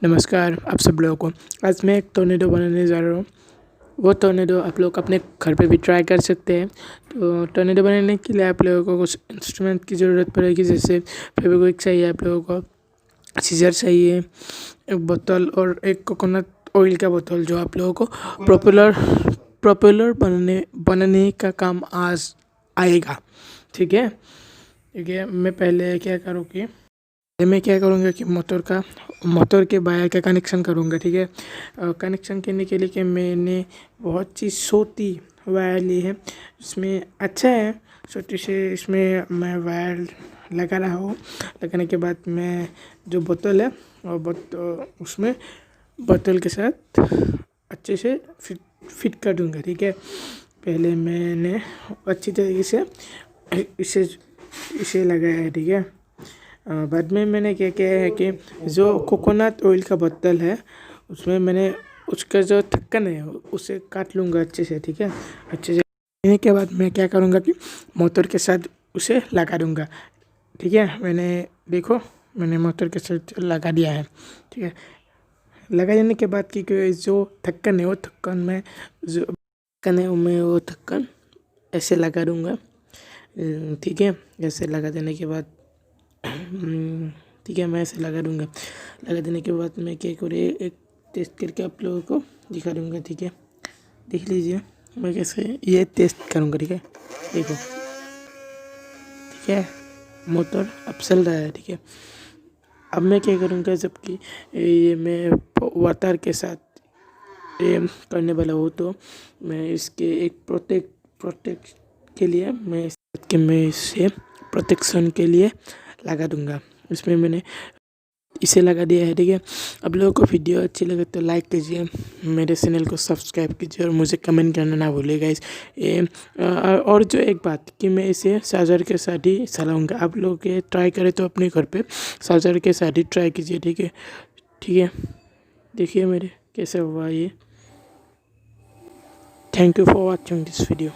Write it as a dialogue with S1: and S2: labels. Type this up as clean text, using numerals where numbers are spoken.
S1: नमस्कार आप सब लोगों को। आज मैं एक टोर्नेडो बनाने जा रहा हूँ। वो टोर्नेडो आप लोग अपने घर पे भी ट्राई कर सकते हैं। तो टोर्नेडो बनाने के लिए आप लोगों को कुछ इंस्ट्रूमेंट की ज़रूरत पड़ेगी, जैसे फेविक्विक चाहिए, आप लोगों को सीजर चाहिए, एक बोतल और एक कोकोनट ऑयल का बोतल, जो आप लोगों को प्रोपेलर बनाने का काम आज आएगा। ठीक है। मैं पहले क्या करूँगा कि मोटर के वायर का कनेक्शन करूँगा। ठीक है। कनेक्शन करने के लिए कि मैंने बहुत ही छोटी वायर ली है, इसमें अच्छा है छोटी से, इसमें मैं वायर लगा रहा हूँ। लगाने के बाद मैं जो बोतल है और उसमें बोतल के साथ अच्छे से फिट कर दूँगा। ठीक है। पहले मैंने अच्छी तरीके से इसे लगाया है। ठीक है। बाद में मैंने क्या किया है कि जो कोकोनट ऑयल का बोतल है उसमें मैंने उसका जो ढक्कन है उसे काट लूँगा अच्छे से। ठीक है। अच्छे से लेने के बाद मैं क्या करूँगा कि मोटर के साथ उसे लगा दूँगा। ठीक है। मैंने मोटर के साथ लगा दिया है। ठीक है। लगा देने के बाद कि जो ढक्कन है वो ढक्कन ऐसे लगा दूँगा। ठीक है। ऐसे लगा देने के बाद ठीक है, मैं ऐसे लगा दूँगा। लगा देने के बाद मैं क्या करूँ, एक टेस्ट करके आप लोगों को दिखा दूँगा। ठीक है। देख लीजिए मैं कैसे ये टेस्ट करूँगा। ठीक है। देखो, ठीक है, मोटर अब चल रहा है। ठीक है। अब मैं क्या करूँगा, जबकि ये मैं वाटर के साथ ये करने वाला हूँ, तो मैं इसके एक प्रोटेक्ट के लिए मैं इसे प्रोटेक्शन के लिए लगा दूँगा। इसमें मैंने इसे लगा दिया है। ठीक है। अब लोगों को वीडियो अच्छी लगे तो लाइक कीजिए, मेरे चैनल को सब्सक्राइब कीजिए और मुझे कमेंट करना ना भूलिएगा। और जो एक बात कि मैं इसे चार्जर के साथ ही चलाऊँगा। आप लोग ये ट्राई करें तो अपने घर पे चार्जर के साथ ही ट्राई कीजिए। ठीक है। ठीक है। देखिए मेरे कैसे हुआ ये। Thank you for watching this video.